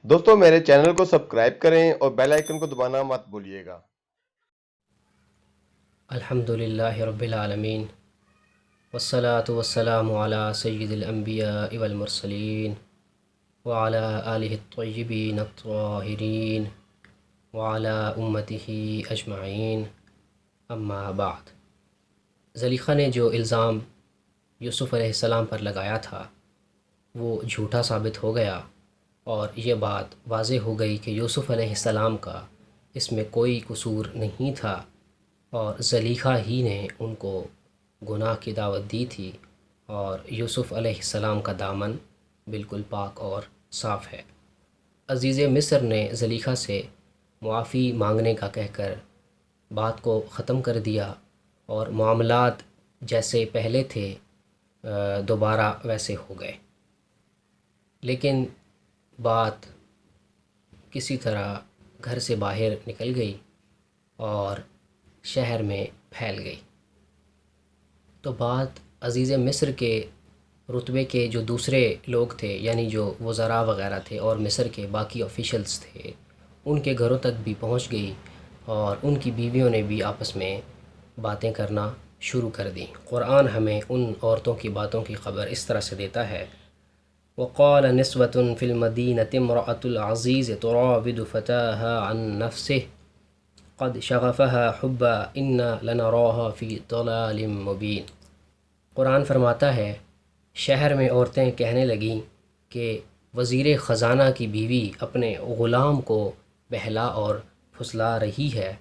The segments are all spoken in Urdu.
دوستوں میرے چینل کو سبسکرائب کریں اور بیل آئیکن کو دبانا مت بھولیے گا۔ الحمد للہ رب العالمین والصلاة والسلام علی سید الانبیاء والمرسلین وعلی آلہ الطیبین الطاہرین وعلی امتہ اجمعین، اما بعد۔ زلیخا نے جو الزام یوسف علیہ السلام پر لگایا تھا وہ جھوٹا ثابت ہو گیا، اور یہ بات واضح ہو گئی کہ یوسف علیہ السلام کا اس میں کوئی قصور نہیں تھا، اور زلیخا ہی نے ان کو گناہ کی دعوت دی تھی، اور یوسف علیہ السلام کا دامن بالکل پاک اور صاف ہے۔ عزیز مصر نے زلیخا سے معافی مانگنے کا کہہ کر بات کو ختم کر دیا، اور معاملات جیسے پہلے تھے دوبارہ ویسے ہو گئے، لیکن بات کسی طرح گھر سے باہر نکل گئی اور شہر میں پھیل گئی۔ تو بات عزیز مصر کے رتبے کے جو دوسرے لوگ تھے، یعنی جو وزراء وغیرہ تھے اور مصر کے باقی آفیشلز تھے، ان کے گھروں تک بھی پہنچ گئی، اور ان کی بیویوں نے بھی آپس میں باتیں کرنا شروع کر دیں۔ قرآن ہمیں ان عورتوں کی باتوں کی خبر اس طرح سے دیتا ہے: وقال نسوة في المدينة امرأة العزيز تراود فتاها عن نفسه قد شغفها حبا انا لنراها في ضلال مبين۔ قرآن فرماتا ہے شہر میں عورتیں کہنے لگیں کہ وزیر خزانہ کی بیوی اپنے غلام کو بہلا اور پھسلا رہی ہے،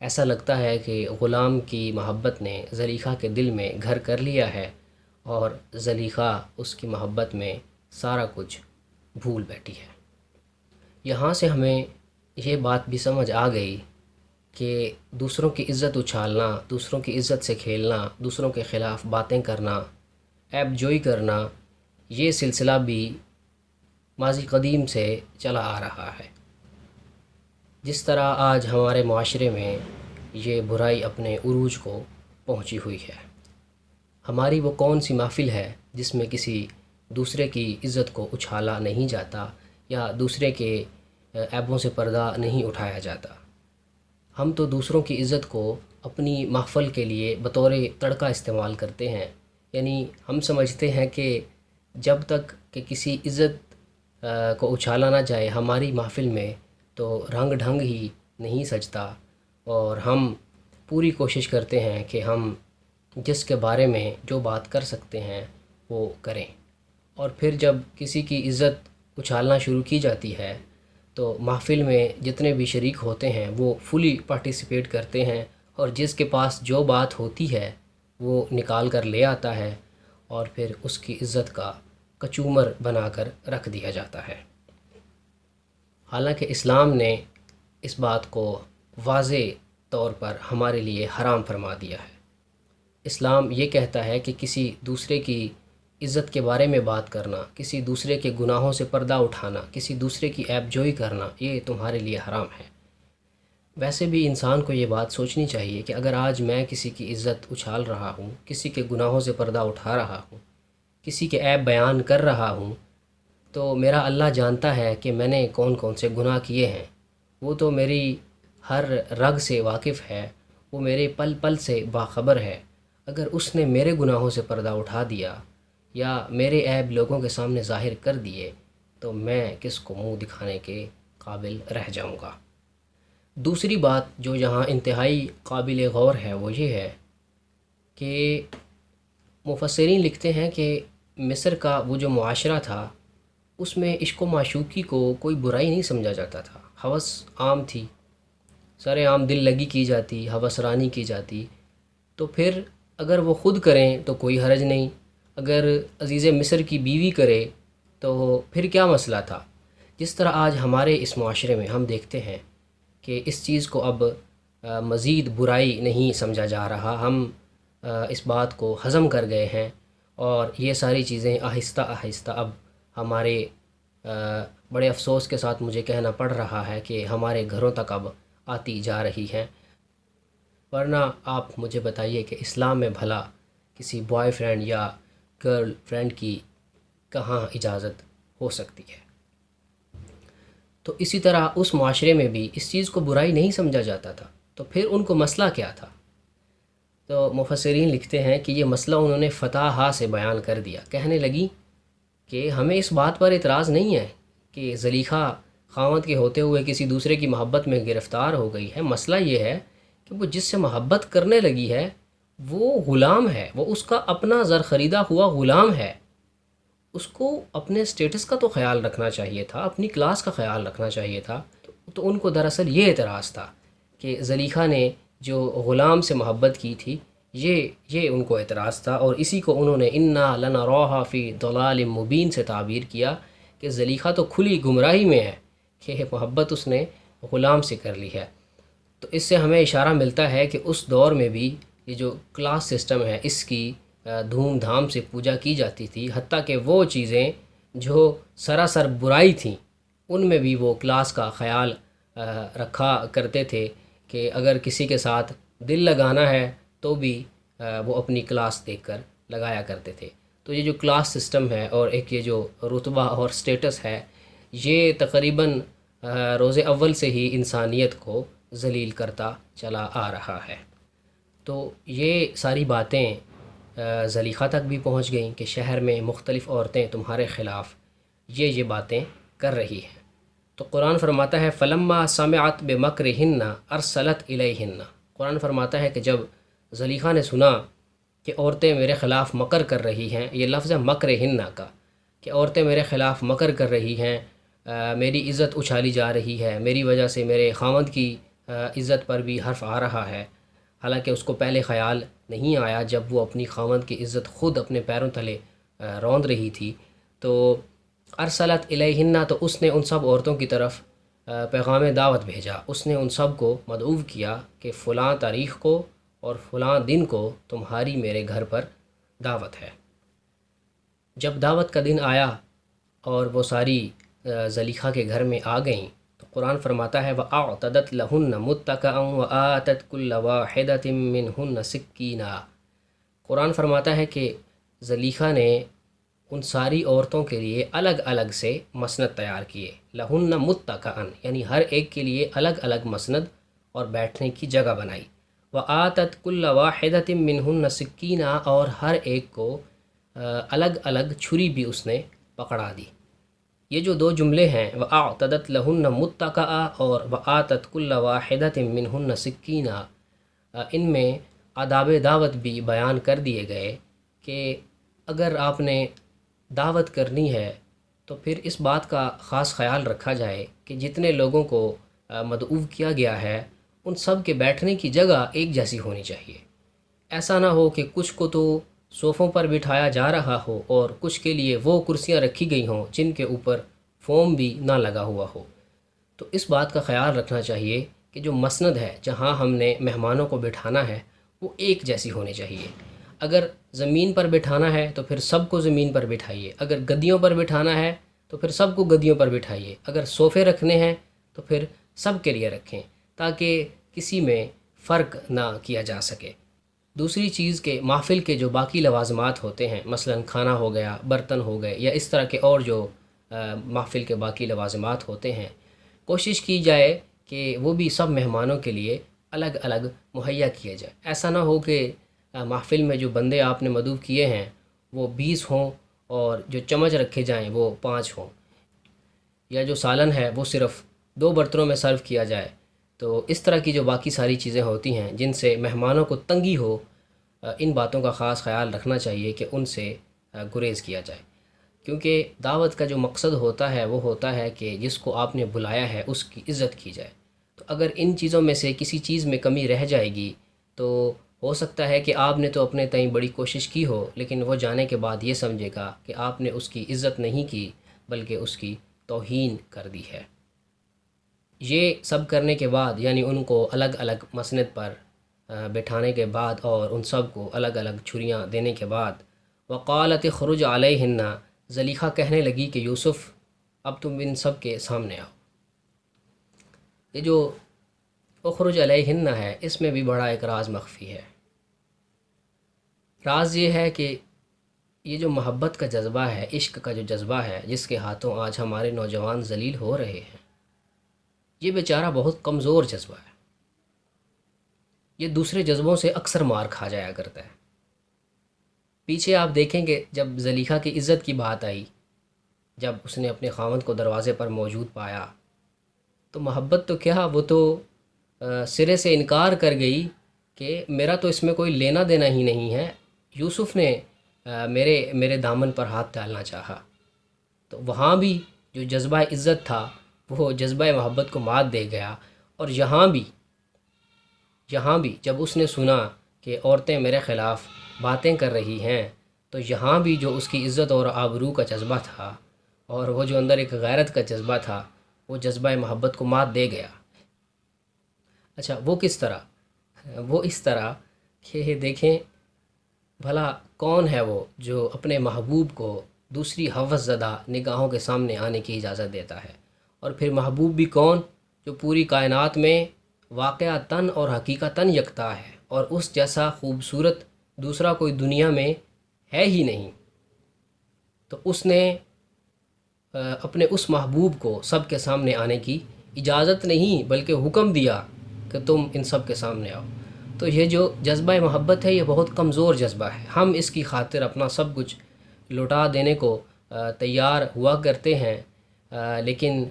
ایسا لگتا ہے کہ غلام کی محبت نے زلیخا کے دل میں گھر کر لیا ہے، اور زلیخا اس کی محبت میں سارا کچھ بھول بیٹھی ہے۔ یہاں سے ہمیں یہ بات بھی سمجھ آ گئی کہ دوسروں کی عزت اچھالنا، دوسروں کی عزت سے کھیلنا، دوسروں کے خلاف باتیں کرنا، عیب جوئی کرنا، یہ سلسلہ بھی ماضی قدیم سے چلا آ رہا ہے۔ جس طرح آج ہمارے معاشرے میں یہ برائی اپنے عروج کو پہنچی ہوئی ہے۔ ہماری وہ کون سی محفل ہے جس میں کسی دوسرے کی عزت کو اچھالا نہیں جاتا، یا دوسرے کے عیبوں سے پردہ نہیں اٹھایا جاتا؟ ہم تو دوسروں کی عزت کو اپنی محفل کے لیے بطور تڑکا استعمال کرتے ہیں، یعنی ہم سمجھتے ہیں کہ جب تک کہ کسی عزت کو اچھالا نہ جائے ہماری محفل میں، تو رنگ ڈھنگ ہی نہیں سجتا، اور ہم پوری کوشش کرتے ہیں کہ ہم جس کے بارے میں جو بات کر سکتے ہیں وہ کریں، اور پھر جب کسی کی عزت اچھالنا شروع کی جاتی ہے تو محفل میں جتنے بھی شریک ہوتے ہیں وہ فلی پارٹیسپیٹ کرتے ہیں، اور جس کے پاس جو بات ہوتی ہے وہ نکال کر لے آتا ہے، اور پھر اس کی عزت کا کچومر بنا کر رکھ دیا جاتا ہے۔ حالانکہ اسلام نے اس بات کو واضح طور پر ہمارے لیے حرام فرما دیا ہے۔ اسلام یہ کہتا ہے کہ کسی دوسرے کی عزت کے بارے میں بات کرنا، کسی دوسرے کے گناہوں سے پردہ اٹھانا، کسی دوسرے کی عیب جوئی کرنا، یہ تمہارے لیے حرام ہے۔ ویسے بھی انسان کو یہ بات سوچنی چاہیے کہ اگر آج میں کسی کی عزت اچھال رہا ہوں، کسی کے گناہوں سے پردہ اٹھا رہا ہوں، کسی کے عیب بیان کر رہا ہوں، تو میرا اللہ جانتا ہے کہ میں نے کون کون سے گناہ کیے ہیں۔ وہ تو میری ہر رگ سے واقف ہے، وہ میرے پل پل سے باخبر ہے۔ اگر اس نے میرے گناہوں سے پردہ اٹھا دیا یا میرے عیب لوگوں کے سامنے ظاہر کر دیے، تو میں کس کو منہ دکھانے کے قابل رہ جاؤں گا۔ دوسری بات جو یہاں انتہائی قابل غور ہے وہ یہ ہے کہ مفسرین لکھتے ہیں کہ مصر کا وہ جو معاشرہ تھا اس میں عشق و معشوقی کو کوئی برائی نہیں سمجھا جاتا تھا، ہوس عام تھی، سر عام دل لگی کی جاتی، ہوس رانی کی جاتی، تو پھر اگر وہ خود کریں تو کوئی حرج نہیں، اگر عزیز مصر کی بیوی کرے تو پھر کیا مسئلہ تھا؟ جس طرح آج ہمارے اس معاشرے میں ہم دیکھتے ہیں کہ اس چیز کو اب مزید برائی نہیں سمجھا جا رہا، ہم اس بات کو ہضم کر گئے ہیں، اور یہ ساری چیزیں آہستہ آہستہ اب ہمارے بڑے افسوس کے ساتھ مجھے کہنا پڑ رہا ہے کہ ہمارے گھروں تک اب آتی جا رہی ہیں۔ ورنہ آپ مجھے بتائیے کہ اسلام میں بھلا کسی بوائے فرینڈ یا گرل فرینڈ کی کہاں اجازت ہو سکتی ہے؟ تو اسی طرح اس معاشرے میں بھی اس چیز کو برائی نہیں سمجھا جاتا تھا، تو پھر ان کو مسئلہ کیا تھا؟ تو مفسرین لکھتے ہیں کہ یہ مسئلہ انہوں نے فتح سے بیان کر دیا۔ کہنے لگی کہ ہمیں اس بات پر اعتراض نہیں ہے کہ زلیخا خاوند کے ہوتے ہوئے کسی دوسرے کی محبت میں گرفتار ہو گئی ہے، مسئلہ یہ ہے کہ وہ جس سے محبت کرنے لگی ہے وہ غلام ہے، وہ اس کا اپنا زر خریدا ہوا غلام ہے، اس کو اپنے سٹیٹس کا تو خیال رکھنا چاہیے تھا، اپنی کلاس کا خیال رکھنا چاہیے تھا۔ تو ان کو دراصل یہ اعتراض تھا کہ زلیخا نے جو غلام سے محبت کی تھی، یہ ان کو اعتراض تھا، اور اسی کو انہوں نے انا لنراھا فی ضلال مبین سے تعبیر کیا کہ زلیخا تو کھلی گمراہی میں ہے کہ محبت اس نے غلام سے کر لی ہے۔ تو اس سے ہمیں اشارہ ملتا ہے کہ اس دور میں بھی یہ جو کلاس سسٹم ہے اس کی دھوم دھام سے پوجا کی جاتی تھی، حتیٰ کہ وہ چیزیں جو سراسر برائی تھیں ان میں بھی وہ کلاس کا خیال رکھا کرتے تھے کہ اگر کسی کے ساتھ دل لگانا ہے تو بھی وہ اپنی کلاس دیکھ کر لگایا کرتے تھے۔ تو یہ جو کلاس سسٹم ہے اور ایک یہ جو رتبہ اور سٹیٹس ہے، یہ تقریباً روز اول سے ہی انسانیت کو ذلیل کرتا چلا آ رہا ہے۔ تو یہ ساری باتیں زلیخا تک بھی پہنچ گئیں کہ شہر میں مختلف عورتیں تمہارے خلاف یہ باتیں کر رہی ہیں۔ تو قرآن فرماتا ہے فلما سمعت بمکرہن ارسلت الیہن، قرآن فرماتا ہے کہ جب زلیخا نے سنا کہ عورتیں میرے خلاف مکر کر رہی ہیں، یہ لفظ ہے مکرہن کا، کہ عورتیں میرے خلاف مکر کر رہی ہیں، میری عزت اچھالی جا رہی ہے، میری وجہ سے میرے خاوند کی عزت پر بھی حرف آ رہا ہے، حالانکہ اس کو پہلے خیال نہیں آیا جب وہ اپنی خاوند کی عزت خود اپنے پیروں تلے روند رہی تھی۔ تو ارسلت الیہن، تو اس نے ان سب عورتوں کی طرف پیغام دعوت بھیجا، اس نے ان سب کو مدعو کیا کہ فلاں تاریخ کو اور فلاں دن کو تمہاری میرے گھر پر دعوت ہے۔ جب دعوت کا دن آیا اور وہ ساری زلیخا کے گھر میں آ گئیں تو قرآن فرماتا ہے وَأَعْتَدَتْ لَهُنَّ مُتَّكَأً وَآتَتْ كُلَّ وَاحِدَةٍ مِّنْهُنَّ سِكِّينًا، قرآن فرماتا ہے کہ زلیخا نے ان ساری عورتوں کے لیے الگ الگ سے مسند تیار کیے، لہن متکئن یعنی ہر ایک کے لیے الگ الگ مسند اور بیٹھنے کی جگہ بنائی، وآتت کل واحدۃ منہن سکینہ، اور ہر ایک کو الگ الگ چھری بھی اس نے پکڑا دی۔ یہ جو دو جملے ہیں وَأَعْتَدَتْ لَهُنَّ مُتَّكَأً اور وَآتَتْ كُلَّ وَاحِدَةٍ مِّنْهُنَّ سِكِّينًا، ان میں آداب دعوت بھی بیان کر دیے گئے کہ اگر آپ نے دعوت کرنی ہے تو پھر اس بات کا خاص خیال رکھا جائے کہ جتنے لوگوں کو مدعو کیا گیا ہے ان سب کے بیٹھنے کی جگہ ایک جیسی ہونی چاہیے۔ ایسا نہ ہو کہ کچھ کو تو صوفوں پر بٹھایا جا رہا ہو اور کچھ کے لیے وہ کرسیاں رکھی گئی ہوں جن کے اوپر فوم بھی نہ لگا ہوا ہو۔ تو اس بات کا خیال رکھنا چاہیے کہ جو مسند ہے جہاں ہم نے مہمانوں کو بٹھانا ہے وہ ایک جیسی ہونی چاہیے۔ اگر زمین پر بٹھانا ہے تو پھر سب کو زمین پر بٹھائیے، اگر گدیوں پر بٹھانا ہے تو پھر سب کو گدیوں پر بٹھائیے، اگر صوفے رکھنے ہیں تو پھر سب کے لیے رکھیں تاکہ کسی میں فرق نہ کیا جا سکے۔ دوسری چیز کہ محفل کے جو باقی لوازمات ہوتے ہیں، مثلا کھانا ہو گیا، برتن ہو گئے، یا اس طرح کے اور جو محفل کے باقی لوازمات ہوتے ہیں، کوشش کی جائے کہ وہ بھی سب مہمانوں کے لیے الگ الگ مہیا کیے جائے۔ ایسا نہ ہو کہ محفل میں جو بندے آپ نے مدعو کیے ہیں وہ 20 ہوں اور جو چمچ رکھے جائیں وہ 5 ہوں، یا جو سالن ہے وہ صرف 2 برتنوں میں سرو کیا جائے۔ تو اس طرح کی جو باقی ساری چیزیں ہوتی ہیں جن سے مہمانوں کو تنگی ہو، ان باتوں کا خاص خیال رکھنا چاہیے کہ ان سے گریز کیا جائے، کیونکہ دعوت کا جو مقصد ہوتا ہے وہ ہوتا ہے کہ جس کو آپ نے بلایا ہے اس کی عزت کی جائے۔ تو اگر ان چیزوں میں سے کسی چیز میں کمی رہ جائے گی تو ہو سکتا ہے کہ آپ نے تو اپنے تئیں بڑی کوشش کی ہو لیکن وہ جانے کے بعد یہ سمجھے گا کہ آپ نے اس کی عزت نہیں کی بلکہ اس کی توہین کر دی ہے۔ یہ سب کرنے کے بعد، یعنی ان کو الگ الگ مسند پر بٹھانے کے بعد اور ان سب کو الگ الگ چھریاں دینے کے بعد، وقالت اخرج علیہن، زلیخا کہنے لگی کہ یوسف اب تم ان سب کے سامنے آؤ۔ یہ جو اخرج علیہن ہے اس میں بھی بڑا ایک راز مخفی ہے۔ راز یہ ہے کہ یہ جو محبت کا جذبہ ہے، عشق کا جو جذبہ ہے، جس کے ہاتھوں آج ہمارے نوجوان ذلیل ہو رہے ہیں، یہ بیچارہ بہت کمزور جذبہ ہے، یہ دوسرے جذبوں سے اکثر مار کھا جایا کرتا ہے۔ پیچھے آپ دیکھیں کہ جب زلیخا کی عزت کی بات آئی، جب اس نے اپنے خاوند کو دروازے پر موجود پایا تو محبت تو کیا، وہ تو سرے سے انکار کر گئی کہ میرا تو اس میں کوئی لینا دینا ہی نہیں ہے، یوسف نے میرے دامن پر ہاتھ ڈالنا چاہا۔ تو وہاں بھی جو جذبہ عزت تھا وہ جذبہ محبت کو مات دے گیا، اور یہاں بھی جب اس نے سنا کہ عورتیں میرے خلاف باتیں کر رہی ہیں، تو یہاں بھی جو اس کی عزت اور آبرو کا جذبہ تھا اور وہ جو اندر ایک غیرت کا جذبہ تھا، وہ جذبہ محبت کو مات دے گیا۔ اچھا، وہ کس طرح؟ وہ اس طرح کہ دیکھیں بھلا کون ہے وہ جو اپنے محبوب کو دوسری ہوس زدہ نگاہوں کے سامنے آنے کی اجازت دیتا ہے، اور پھر محبوب بھی کون جو پوری کائنات میں واقعتاً اور حقیقتاً یکتا ہے، اور اس جیسا خوبصورت دوسرا کوئی دنیا میں ہے ہی نہیں۔ تو اس نے اپنے اس محبوب کو سب کے سامنے آنے کی اجازت نہیں بلکہ حکم دیا کہ تم ان سب کے سامنے آؤ۔ تو یہ جو جذبہ محبت ہے یہ بہت کمزور جذبہ ہے، ہم اس کی خاطر اپنا سب کچھ لوٹا دینے کو تیار ہوا کرتے ہیں، لیکن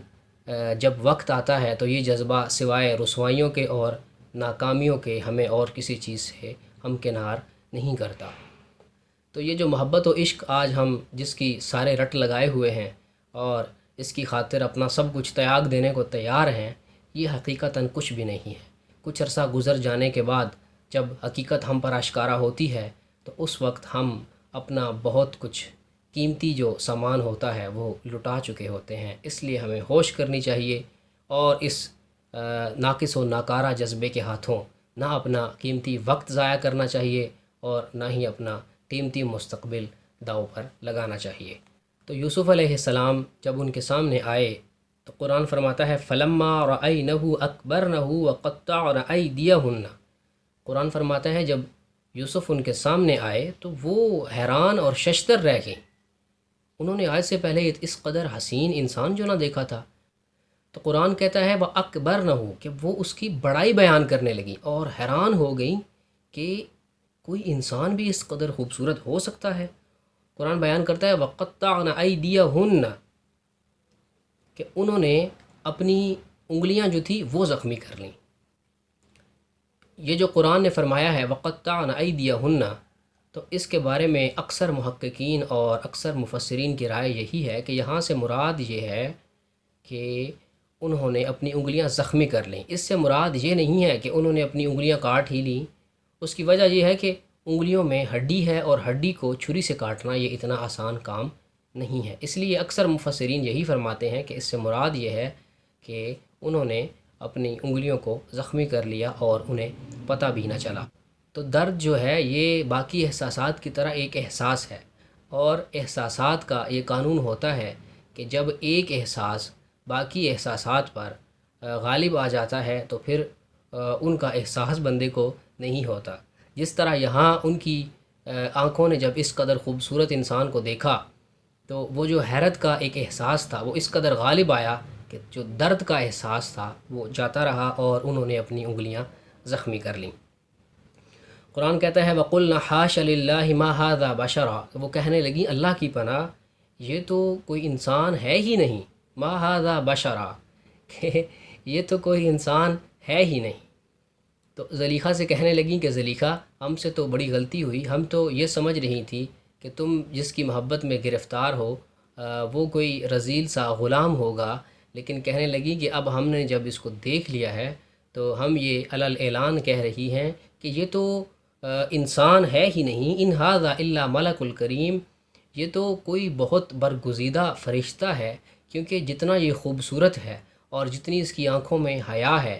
جب وقت آتا ہے تو یہ جذبہ سوائے رسوائیوں کے اور ناکامیوں کے ہمیں اور کسی چیز سے ہمکنار نہیں کرتا۔ تو یہ جو محبت و عشق آج ہم جس کی سارے رٹ لگائے ہوئے ہیں اور اس کی خاطر اپنا سب کچھ تیاگ دینے کو تیار ہیں، یہ حقیقتاً کچھ بھی نہیں ہے۔ کچھ عرصہ گزر جانے کے بعد جب حقیقت ہم پر آشکارا ہوتی ہے تو اس وقت ہم اپنا بہت کچھ قیمتی جو سامان ہوتا ہے وہ لٹا چکے ہوتے ہیں۔ اس لیے ہمیں ہوش کرنی چاہیے اور اس ناقص و ناکارہ جذبے کے ہاتھوں نہ اپنا قیمتی وقت ضائع کرنا چاہیے اور نہ ہی اپنا قیمتی مستقبل داؤ پر لگانا چاہیے۔ تو یوسف علیہ السلام جب ان کے سامنے آئے تو قرآن فرماتا ہے فَلَمَّا رَأَيْنَهُ أَكْبَرْنَهُ وَقَطَّعْنَ أَيْدِيَهُنَّ۔ قرآن فرماتا ہے جب یوسف ان کے سامنے آئے تو وہ حیران اور ششدر رہ گئیں، انہوں نے آج سے پہلے اس قدر حسین انسان جو نہ دیکھا تھا۔ تو قرآن کہتا ہے وَأَكْبَرْنَهُ کہ وہ اس کی بڑائی بیان کرنے لگیں اور حیران ہو گئیں کہ کوئی انسان بھی اس قدر خوبصورت ہو سکتا ہے۔ قرآن بیان کرتا ہے وَقَطَّعْنَ أَيْدِيَهُنَّ کہ انہوں نے اپنی انگلیاں جو تھی وہ زخمی کر لیں۔ یہ جو قرآن نے فرمایا ہے وَقَطَّعْنَ أَيْدِيَهُنَّ، تو اس کے بارے میں اکثر محققین اور اکثر مفسرین کی رائے یہی ہے کہ یہاں سے مراد یہ ہے کہ انہوں نے اپنی انگلیاں زخمی کر لیں۔ اس سے مراد یہ نہیں ہے کہ انہوں نے اپنی انگلیاں کاٹ ہی لیں، اس کی وجہ یہ ہے کہ انگلیوں میں ہڈی ہے اور ہڈی کو چھری سے کاٹنا یہ اتنا آسان کام نہیں ہے۔ اس لیے اکثر مفسرین یہی فرماتے ہیں کہ اس سے مراد یہ ہے کہ انہوں نے اپنی انگلیوں کو زخمی کر لیا اور انہیں پتہ بھی نہ چلا۔ تو درد جو ہے یہ باقی احساسات کی طرح ایک احساس ہے، اور احساسات کا یہ قانون ہوتا ہے کہ جب ایک احساس باقی احساسات پر غالب آ جاتا ہے تو پھر ان کا احساس بندے کو نہیں ہوتا۔ جس طرح یہاں ان کی آنکھوں نے جب اس قدر خوبصورت انسان کو دیکھا تو وہ جو حیرت کا ایک احساس تھا وہ اس قدر غالب آیا کہ جو درد کا احساس تھا وہ جاتا رہا اور انہوں نے اپنی انگلیاں زخمی کر لیں۔ قرآن کہتا ہے وَقُلْنَا حَاشَ لِلَّهِ مَا هَذَا بَشَرًا، وہ کہنے لگیں اللہ کی پناہ یہ تو کوئی انسان ہے ہی نہیں، مَا هَذَا بَشَرًا کہ یہ تو کوئی انسان ہے ہی نہیں۔ تو زلیخا سے کہنے لگیں کہ زلیخا ہم سے تو بڑی غلطی ہوئی، ہم تو یہ سمجھ رہی تھی کہ تم جس کی محبت میں گرفتار ہو وہ کوئی رذیل سا غلام ہوگا، لیکن کہنے لگی کہ اب ہم نے جب اس کو دیکھ لیا ہے تو ہم یہ علی الاعلان کہہ رہی ہیں کہ یہ تو انسان ہے ہی نہیں، ان ھذا الا ملک الکریم، یہ تو کوئی بہت برگزیدہ فرشتہ ہے، کیونکہ جتنا یہ خوبصورت ہے اور جتنی اس کی آنکھوں میں حیا ہے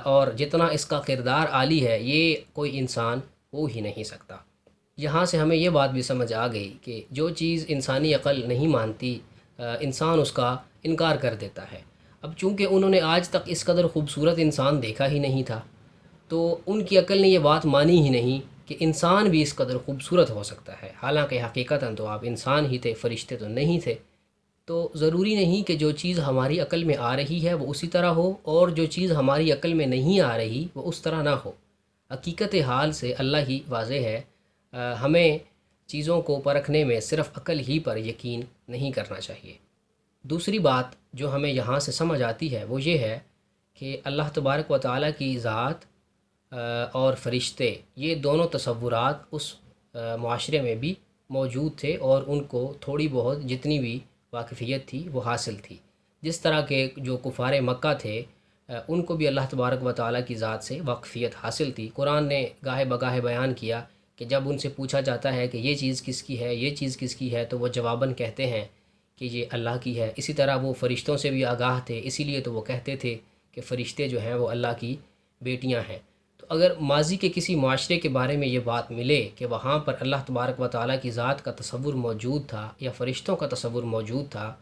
اور جتنا اس کا کردار عالی ہے یہ کوئی انسان ہو ہی نہیں سکتا۔ یہاں سے ہمیں یہ بات بھی سمجھ آ گئی کہ جو چیز انسانی عقل نہیں مانتی انسان اس کا انکار کر دیتا ہے۔ اب چونکہ انہوں نے آج تک اس قدر خوبصورت انسان دیکھا ہی نہیں تھا تو ان کی عقل نے یہ بات مانی ہی نہیں کہ انسان بھی اس قدر خوبصورت ہو سکتا ہے، حالانکہ حقیقتاً تو آپ انسان ہی تھے، فرشتے تو نہیں تھے۔ تو ضروری نہیں کہ جو چیز ہماری عقل میں آ رہی ہے وہ اسی طرح ہو، اور جو چیز ہماری عقل میں نہیں آ رہی وہ اس طرح نہ ہو۔ حقیقت حال سے اللہ ہی واضح ہے۔ ہمیں چیزوں کو پرکھنے میں صرف عقل ہی پر یقین نہیں کرنا چاہیے۔ دوسری بات جو ہمیں یہاں سے سمجھ آتی ہے وہ یہ ہے کہ اللہ تبارک و تعالیٰ کی ذات اور فرشتے، یہ دونوں تصورات اس معاشرے میں بھی موجود تھے، اور ان کو تھوڑی بہت جتنی بھی واقفیت تھی وہ حاصل تھی۔ جس طرح کے جو کفار مکہ تھے، ان کو بھی اللہ تبارک و تعالیٰ کی ذات سے واقفیت حاصل تھی۔ قرآن نے گاہے بگاہے بیان کیا کہ جب ان سے پوچھا جاتا ہے کہ یہ چیز کس کی ہے، یہ چیز کس کی ہے، تو وہ جواباً کہتے ہیں کہ یہ اللہ کی ہے۔ اسی طرح وہ فرشتوں سے بھی آگاہ تھے، اسی لیے تو وہ کہتے تھے کہ فرشتے جو ہیں وہ اللہ کی بیٹیاں ہیں۔ تو اگر ماضی کے کسی معاشرے کے بارے میں یہ بات ملے کہ وہاں پر اللہ تبارک و تعالیٰ کی ذات کا تصور موجود تھا یا فرشتوں کا تصور موجود تھا،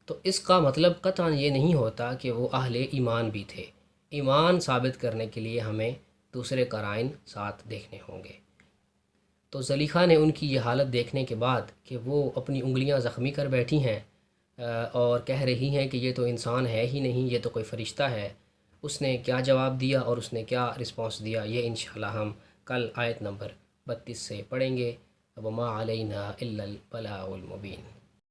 تو اس کا مطلب قطعاً یہ نہیں ہوتا کہ وہ اہل ایمان بھی تھے۔ ایمان ثابت کرنے کے لیے ہمیں دوسرے قرائن ساتھ دیکھنے ہوں گے۔ تو زلیخا نے ان کی یہ حالت دیکھنے کے بعد کہ وہ اپنی انگلیاں زخمی کر بیٹھی ہیں اور کہہ رہی ہیں کہ یہ تو انسان ہے ہی نہیں، یہ تو کوئی فرشتہ ہے، اس نے کیا جواب دیا اور اس نے کیا رسپانس دیا، یہ انشاءاللہ ہم کل آیت نمبر 32 سے پڑھیں گے۔ وَمَا عَلَيْنَا إِلَّا الْبَلَاغُ الْمُبِينُ۔